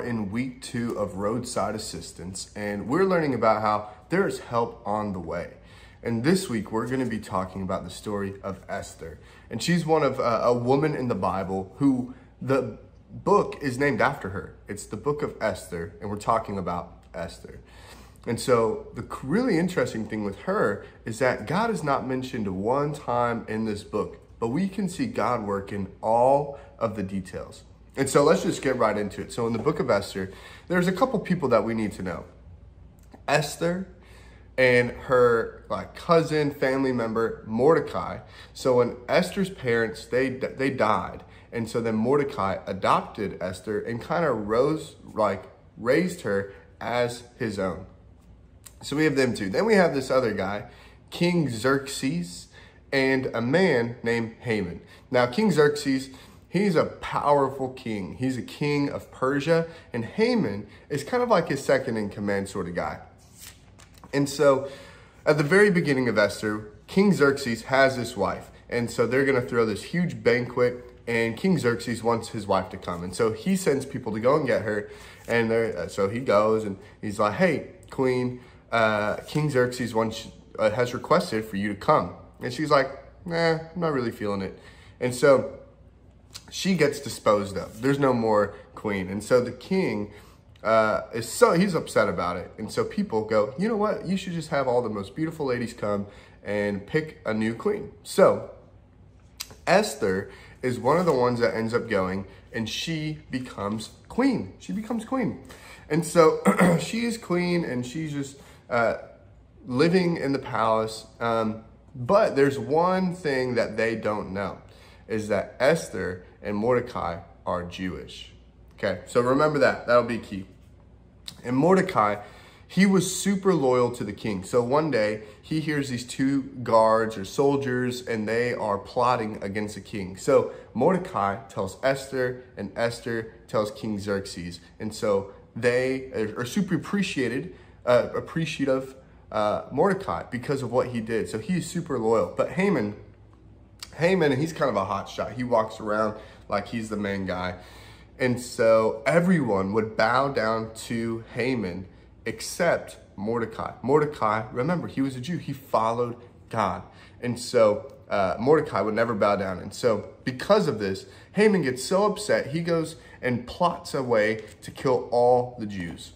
are in week 2 of Roadside Assistance, and we're learning about how there is help on the way. And this week, we're going to be talking about the story of Esther. And she's one of a woman in the Bible who the book is named after her. It's the book of Esther, and we're talking about Esther. And so the really interesting thing with her is that God is not mentioned one time in this book, but we can see God work in all of the details. And so let's just get right into it. So in the book of Esther, there's a couple people that we need to know. Esther and her cousin, family member, Mordecai. So when Esther's parents, they died. And so then Mordecai adopted Esther and kind of raised her as his own. So we have them two. Then we have this other guy, King Xerxes, and a man named Haman. Now, King Xerxes, he's a powerful king. He's a king of Persia, and Haman is kind of like his second in command sort of guy. And so at the very beginning of Esther, King Xerxes has this wife. And so they're going to throw this huge banquet, and King Xerxes wants his wife to come. And so he sends people to go and get her. And so he goes and he's like, hey, Queen, King Xerxes has requested for you to come. And she's like, nah, I'm not really feeling it. And so she gets disposed of. There's no more queen. And so the king he's upset about it. And so people go, you know what? You should just have all the most beautiful ladies come and pick a new queen. So Esther is one of the ones that ends up going, and she becomes queen. She becomes queen. And so she is queen, and she's just living in the palace. But there's one thing that they don't know, is that Esther and Mordecai are Jewish. Okay, so remember that. That'll be key. And Mordecai, he was super loyal to the king. So one day, he hears these two guards or soldiers, and they are plotting against the king. So Mordecai tells Esther, and Esther tells King Xerxes. And so they are super appreciative Mordecai because of what he did. So he's super loyal. But Haman, he's kind of a hot shot. He walks around like he's the main guy. And so everyone would bow down to Haman except Mordecai. Mordecai, remember, he was a Jew. He followed God. And so Mordecai would never bow down. And so because of this, Haman gets so upset, he goes and plots a way to kill all the Jews.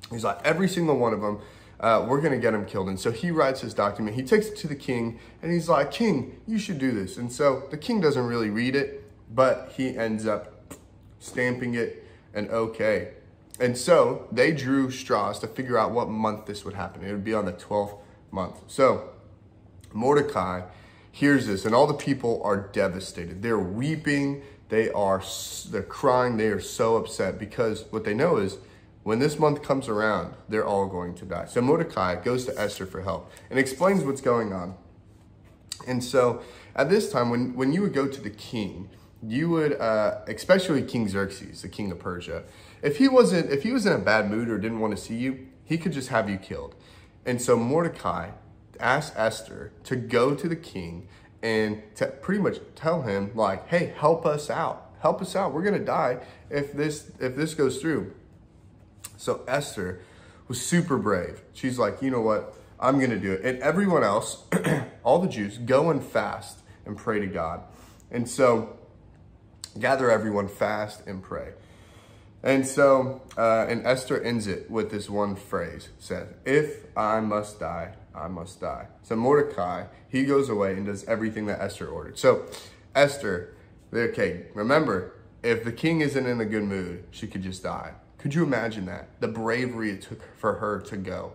He's like, every single one of them, we're going to get him killed. And so he writes this document. He takes it to the king, and he's like, King, you should do this. And so the king doesn't really read it, but he ends up stamping it and okay. And so they drew straws to figure out what month this would happen. It would be on the 12th month. So Mordecai hears this, and all the people are devastated. They're weeping. They're crying. They are so upset because what they know is when this month comes around, they're all going to die. So Mordecai goes to Esther for help and explains what's going on. And so at this time, when you would go to the king, you would, especially King Xerxes, the king of Persia, if he was in a bad mood or didn't want to see you, he could just have you killed. And so Mordecai asked Esther to go to the king and to pretty much tell him like, hey, help us out. Help us out. We're going to die if this goes through. So Esther was super brave. She's like, you know what? I'm going to do it. And everyone else, all the Jews, go and fast and pray to God. And so gather everyone, fast and pray. And so, and Esther ends it with this one phrase, says, if I must die, I must die. So Mordecai, he goes away and does everything that Esther ordered. So Esther, okay, remember, if the king isn't in a good mood, she could just die. Could you imagine that? The bravery it took for her to go.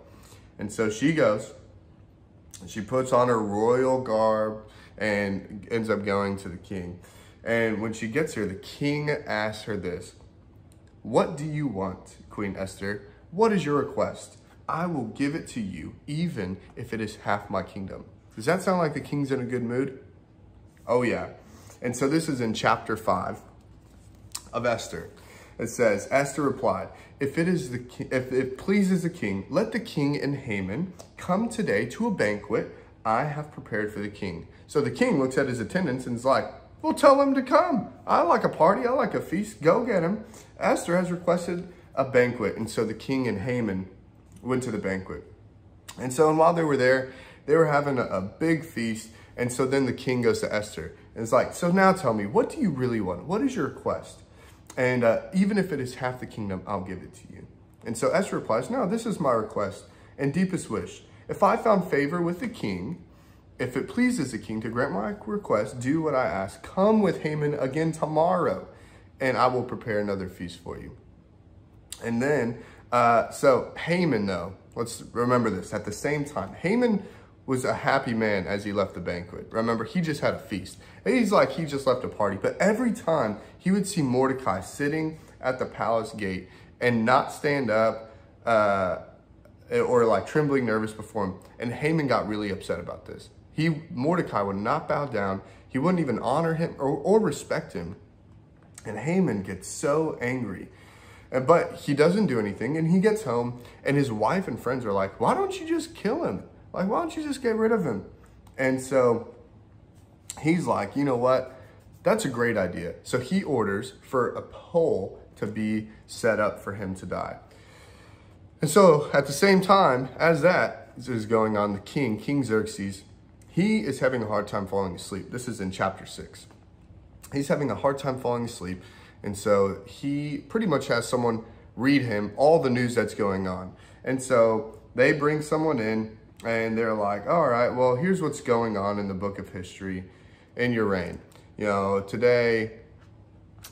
And so she goes, and she puts on her royal garb and ends up going to the king. And when she gets here, the king asks her this, what do you want, Queen Esther? What is your request? I will give it to you, even if it is half my kingdom. Does that sound like the king's in a good mood? Oh yeah. And so this is in chapter 5 of Esther. It says, Esther replied, if it pleases the king, let the king and Haman come today to a banquet I have prepared for the king. So the king looks at his attendants and is like, Well, tell him to come. I like a party. I like a feast. Go get him. Esther has requested a banquet. And so the king and Haman went to the banquet. And so while they were there, they were having a big feast. And so then the king goes to Esther. And it's like, so now tell me, what do you really want? What is your request? And even if it is half the kingdom, I'll give it to you. And so Esther replies, no, this is my request and deepest wish. If I found favor with the king, if it pleases the king to grant my request, do what I ask. Come with Haman again tomorrow, and I will prepare another feast for you. And then, so Haman, though, let's remember this. At the same time, Haman was a happy man as he left the banquet. Remember, he just had a feast. He's like, he just left a party. But every time he would see Mordecai sitting at the palace gate and not stand up or like trembling nervous before him. And Haman got really upset about this. Mordecai would not bow down. He wouldn't even honor him or respect him. And Haman gets so angry. But he doesn't do anything. And he gets home and his wife and friends are like, why don't you just kill him? Like, why don't you just get rid of him? And so he's like, you know what? That's a great idea. So he orders for a pole to be set up for him to die. And so at the same time as that is going on, the King Xerxes, he is having a hard time falling asleep. This is in chapter 6. He's having a hard time falling asleep. And so he pretty much has someone read him all the news that's going on. And so they bring someone in and they're like, all right, well, here's what's going on in the book of history in your reign. You know, today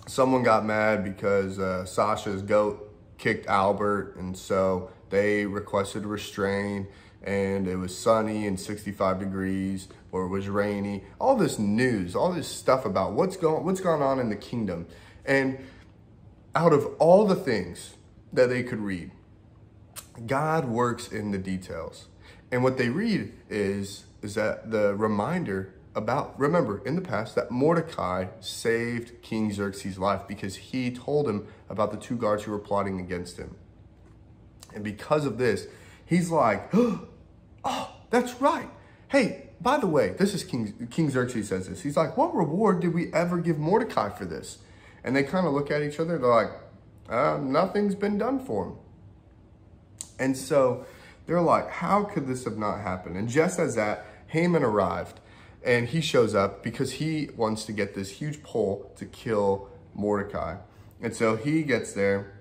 someone got mad because Sasha's goat kicked Albert. And so they requested restraint. And it was sunny and 65 degrees, or it was rainy. All this news, all this stuff about what's gone on in the kingdom. And out of all the things that they could read, God works in the details. And what they read is that the reminder about, remember, in the past, that Mordecai saved King Xerxes' life because he told him about the 2 guards who were plotting against him. And because of this, he's like, oh, that's right. Hey, by the way, this is King Xerxes says this. He's like, what reward did we ever give Mordecai for this? And they kind of look at each other. They're like, nothing's been done for him. And so they're like, how could this have not happened? And just as that, Haman arrived. And he shows up because he wants to get this huge pole to kill Mordecai. And so he gets there.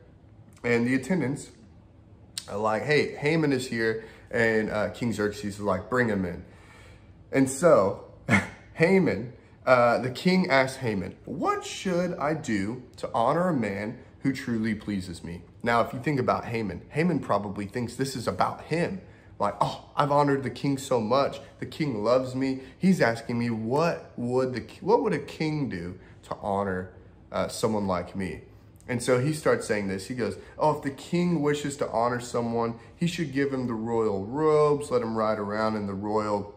And the attendants are like, hey, Haman is here. And King Xerxes is like, bring him in. And so Haman, the king asked Haman, what should I do to honor a man who truly pleases me? Now, if you think about Haman probably thinks this is about him. Like, oh, I've honored the king so much. The king loves me. He's asking me, what would a king do to honor someone like me? And so he starts saying this. He goes, oh, if the king wishes to honor someone, he should give him the royal robes, let him ride around in the royal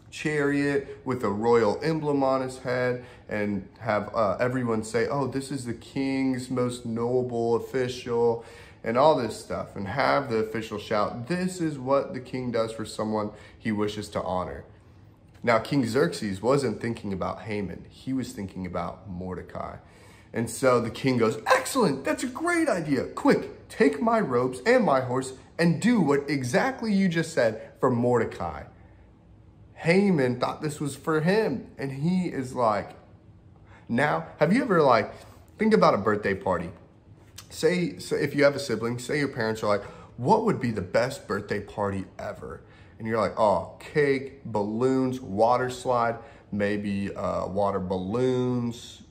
chariot with a royal emblem on his head, and have everyone say, oh, this is the king's most noble official, and all this stuff. And have the official shout, this is what the king does for someone he wishes to honor. Now, King Xerxes wasn't thinking about Haman. He was thinking about Mordecai. And so the king goes, excellent, that's a great idea. Quick, take my robes and my horse and do what exactly you just said for Mordecai. Haman thought this was for him. And he is like, now, have you ever think about a birthday party. Say if you have a sibling, say your parents are like, what would be the best birthday party ever? And you're like, oh, cake, balloons, water slide, maybe water balloons,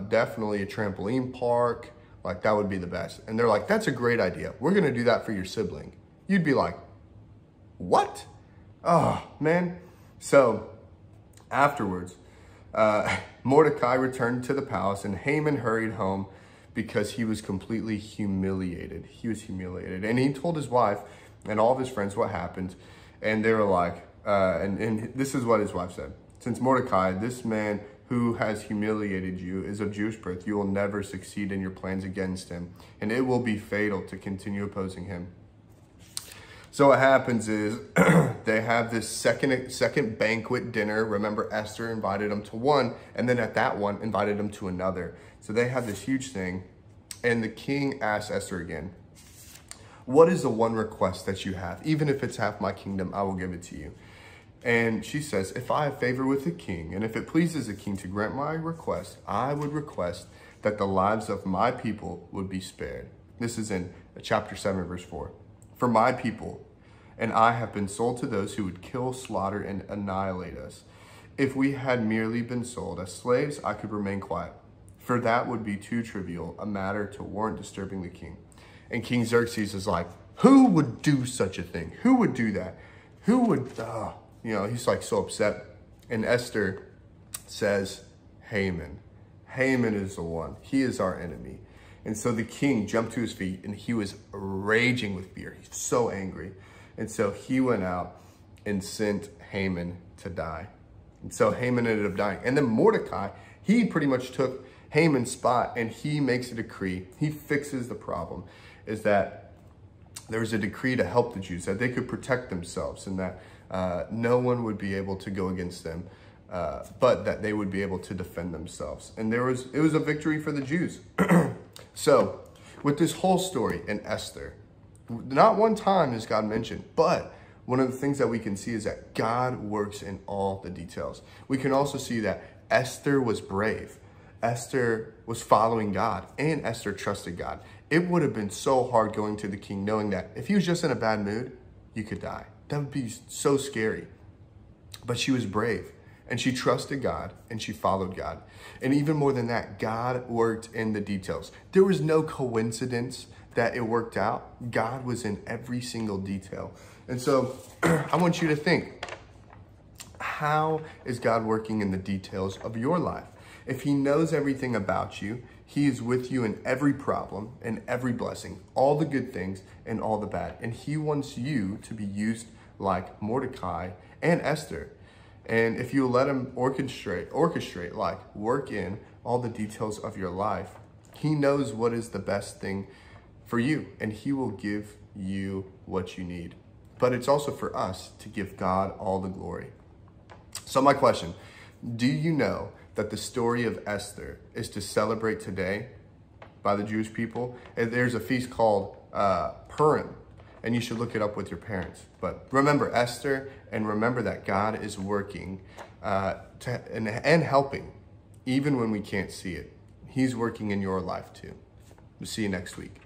definitely a trampoline park. Like, that would be the best. And they're like, that's a great idea. We're going to do that for your sibling. You'd be like, what? Oh, man. So afterwards, Mordecai returned to the palace and Haman hurried home because he was completely humiliated. He was humiliated. And he told his wife and all of his friends what happened. And they were like, and this is what his wife said. Since Mordecai, this man who has humiliated you, is of Jewish birth, you will never succeed in your plans against him, and it will be fatal to continue opposing him. So what happens is they have this second banquet dinner. Remember, Esther invited them to one, and then at that one invited them to another. So they have this huge thing, and the king asks Esther again, what is the one request that you have? Even if it's half my kingdom, I will give it to you. And she says, if I have favor with the king, and if it pleases the king to grant my request, I would request that the lives of my people would be spared. This is in chapter 7, verse 4. For my people and I have been sold to those who would kill, slaughter, and annihilate us. If we had merely been sold as slaves, I could remain quiet, for that would be too trivial a matter to warrant disturbing the king. And King Xerxes is like, who would do such a thing? Who would do that? Who would, he's like so upset. And Esther says, Haman. Haman is the one. He is our enemy. And so the king jumped to his feet and he was raging with fear. He's so angry. And so he went out and sent Haman to die. And so Haman ended up dying. And then Mordecai, he pretty much took Haman's spot and he makes a decree. He fixes the problem, is that there was a decree to help the Jews, that they could protect themselves and that no one would be able to go against them, but that they would be able to defend themselves. And it was a victory for the Jews. So with this whole story in Esther, not one time is God mentioned, but one of the things that we can see is that God works in all the details. We can also see that Esther was brave. Esther was following God, and Esther trusted God. It would have been so hard going to the king knowing that if he was just in a bad mood, you could die. That would be so scary. But she was brave, and she trusted God, and she followed God. And even more than that, God worked in the details. There was no coincidence that it worked out. God was in every single detail. And so I want you to think, how is God working in the details of your life? If he knows everything about you, he is with you in every problem and every blessing, all the good things and all the bad. And he wants you to be used like Mordecai and Esther. And if you let him orchestrate, like work in all the details of your life, he knows what is the best thing for you, and he will give you what you need. But it's also for us to give God all the glory. So my question, do you know that the story of Esther is to celebrate today by the Jewish people? And there's a feast called Purim, and you should look it up with your parents. But remember Esther, and remember that God is working and helping, even when we can't see it. He's working in your life too. We'll see you next week.